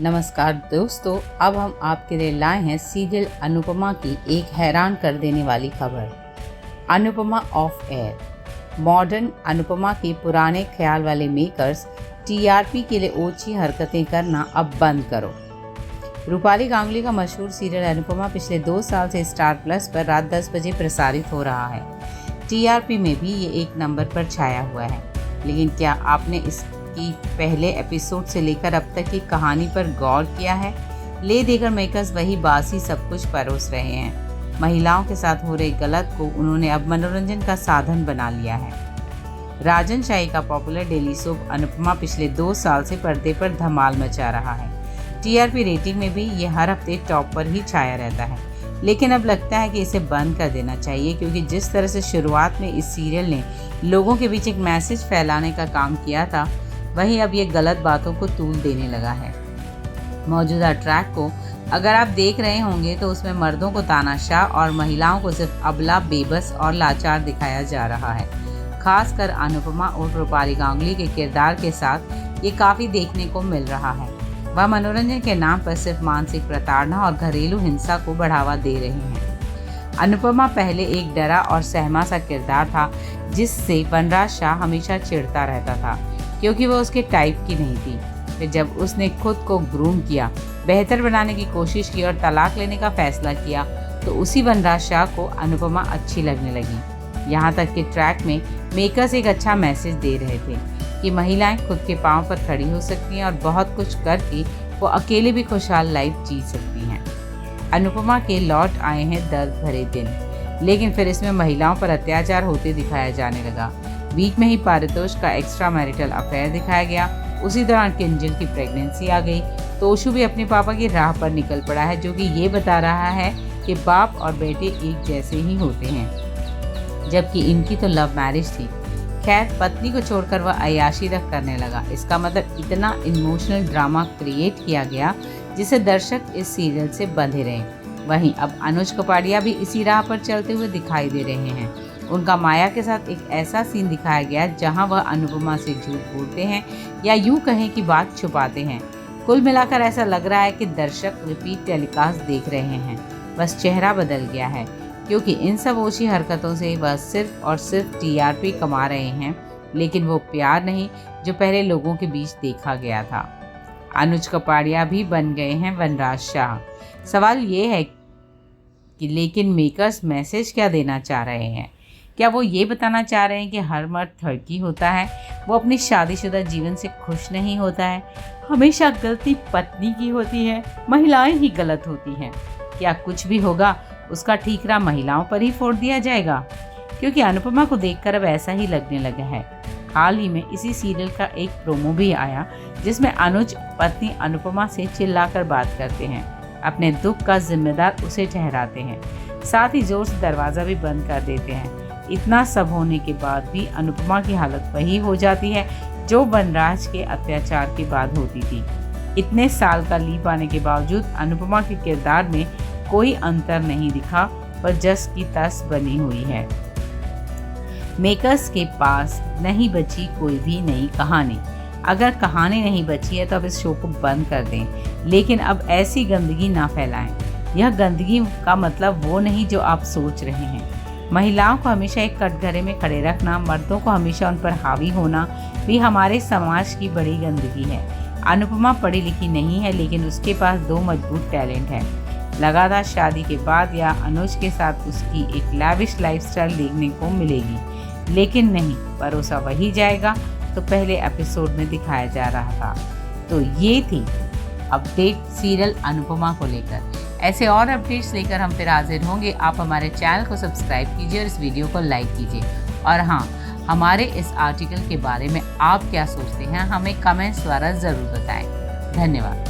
नमस्कार दोस्तों, अब हम आपके लिए लाए हैं सीरियल अनुपमा की एक हैरान कर देने वाली खबर। Anupama of air. Modern Anupama के पुराने ख्याल वाले मेकर्स टीआरपी के लिए ओछी हरकतें करना अब बंद करो। रूपाली गांगुली का मशहूर सीरियल अनुपमा पिछले 2 साल से स्टार प्लस पर रात 10 बजे प्रसारित हो रहा है। टीआरपी में भी ये 1 नंबर पर छाया हुआ है। लेकिन क्या आपने इसकी पहले एपिसोड से लेकर अब तक की कहानी पर गौर किया है? ले देकर मेकर्स वही बासी सब कुछ परोस रहे हैं। महिलाओं के साथ हो रहे गलत को उन्होंने अब मनोरंजन का साधन बना लिया है। राजन शाही का पॉपुलर डेली सोप अनुपमा पिछले 2 साल से पर्दे पर धमाल मचा रहा है। टीआरपी रेटिंग में भी ये हर हफ्ते टॉप पर ही छाया रहता है। लेकिन अब लगता है कि इसे बंद कर देना चाहिए, क्योंकि जिस तरह से शुरुआत में इस सीरियल ने लोगों के बीच एक मैसेज फैलाने का काम किया था, वहीं अब ये गलत बातों को तूल देने लगा है। मौजूदा ट्रैक को अगर आप देख रहे होंगे तो उसमें मर्दों को तानाशाह और महिलाओं को सिर्फ अबला, बेबस और लाचार दिखाया जा रहा है। खासकर अनुपमा और रूपाली गांगुली के किरदार के साथ ये काफ़ी देखने को मिल रहा है। वह मनोरंजन के नाम पर सिर्फ मानसिक प्रताड़ना और घरेलू हिंसा को बढ़ावा दे रहे हैं। अनुपमा पहले एक डरा और सहमा सा किरदार था, जिससे वनराज शाह हमेशा चिढ़ता रहता था, क्योंकि वह उसके टाइप की नहीं थी। फिर जब उसने खुद को ग्रूम किया, बेहतर बनाने की कोशिश की और तलाक लेने का फैसला किया, तो उसी वनराज शाह को अनुपमा अच्छी लगने लगी। यहाँ तक कि ट्रैक में मेकर्स एक अच्छा मैसेज दे रहे थे कि महिलाएं खुद के पांव पर खड़ी हो सकती हैं और बहुत कुछ करके वो अकेले भी खुशहाल लाइफ जी सकती हैं। अनुपमा के लौट आए हैं दर्द भरे दिन, लेकिन फिर इसमें महिलाओं पर अत्याचार होते दिखाया जाने लगा। बीच में ही पारितोष का एक्स्ट्रा मैरिटल अफेयर दिखाया गया। उसी दौरान किंजल की प्रेगनेंसी आ गई। तोशु भी अपने पापा की राह पर निकल पड़ा है, जो कि ये बता रहा है कि बाप और बेटे एक जैसे ही होते हैं, जबकि इनकी तो लव मैरिज थी। खैर, पत्नी को छोड़कर वह अय्याशी तक करने लगा। इसका मतलब इतना इमोशनल ड्रामा क्रिएट किया गया जिसे दर्शक इस सीरियल से बंधे रहे। वहीं अब अनुज कपाड़िया भी इसी राह पर चलते हुए दिखाई दे रहे हैं। उनका माया के साथ एक ऐसा सीन दिखाया गया जहां वह अनुपमा से झूठ बोलते हैं, या यूं कहें कि बात छुपाते हैं। कुल मिलाकर ऐसा लग रहा है कि दर्शक रिपीट टेलीकास्ट देख रहे हैं, बस चेहरा बदल गया है, क्योंकि इन सब ओछी हरकतों से वह सिर्फ और सिर्फ टीआरपी कमा रहे हैं, लेकिन वो प्यार नहीं जो पहले लोगों के बीच देखा गया था। अनुज कपाड़िया भी बन गए हैं वनराज शाह। सवाल ये है कि लेकिन मेकर्स मैसेज क्या देना चाह रहे हैं? क्या वो ये बताना चाह रहे हैं कि हर मर्द ठरकी होता है, वो अपनी शादीशुदा जीवन से खुश नहीं होता है, हमेशा गलती पत्नी की होती है, महिलाएं ही गलत होती हैं? क्या कुछ भी होगा उसका ठीकरा महिलाओं पर ही फोड़ दिया जाएगा? क्योंकि अनुपमा को देखकर अब ऐसा ही लगने लगा है। हाल ही में इसी सीरियल का एक प्रोमो भी आया, जिसमें अनुज पत्नी अनुपमा से चिल्लाकर बात करते हैं, अपने दुख का जिम्मेदार उसे ठहराते हैं, साथ ही जोर से दरवाज़ा भी बंद कर देते हैं। इतना सब होने के बाद भी अनुपमा की हालत वही हो जाती है जो वनराज के अत्याचार के बाद होती थी। इतने साल का लीप आने के बावजूद अनुपमा के किरदार में कोई अंतर नहीं दिखा, पर जस की तस बनी हुई है। मेकर्स के पास नहीं बची कोई भी नई कहानी। अगर कहानी नहीं बची है तो अब इस शो को बंद कर दें, लेकिन अब ऐसी गंदगी ना फैलाएं। यह गंदगी का मतलब वो नहीं जो आप सोच रहे हैं। महिलाओं को हमेशा एक कटघरे में खड़े रखना, मर्दों को हमेशा उन पर हावी होना भी हमारे समाज की बड़ी गंदगी है। अनुपमा पढ़ी लिखी नहीं है, लेकिन उसके पास 2 मजबूत टैलेंट है। लगातार शादी के बाद या अनुज के साथ उसकी एक लैविश लाइफस्टाइल देखने को मिलेगी, लेकिन नहीं, परोसा वही जाएगा तो पहले एपिसोड में दिखाया जा रहा था। तो ये थी अपडेट सीरियल अनुपमा को लेकर। ऐसे और अपडेट्स लेकर हम फिर हाजिर होंगे। आप हमारे चैनल को सब्सक्राइब कीजिए और इस वीडियो को लाइक कीजिए। और हाँ, हमारे इस आर्टिकल के बारे में आप क्या सोचते हैं, हमें कमेंट्स द्वारा ज़रूर बताएं। धन्यवाद।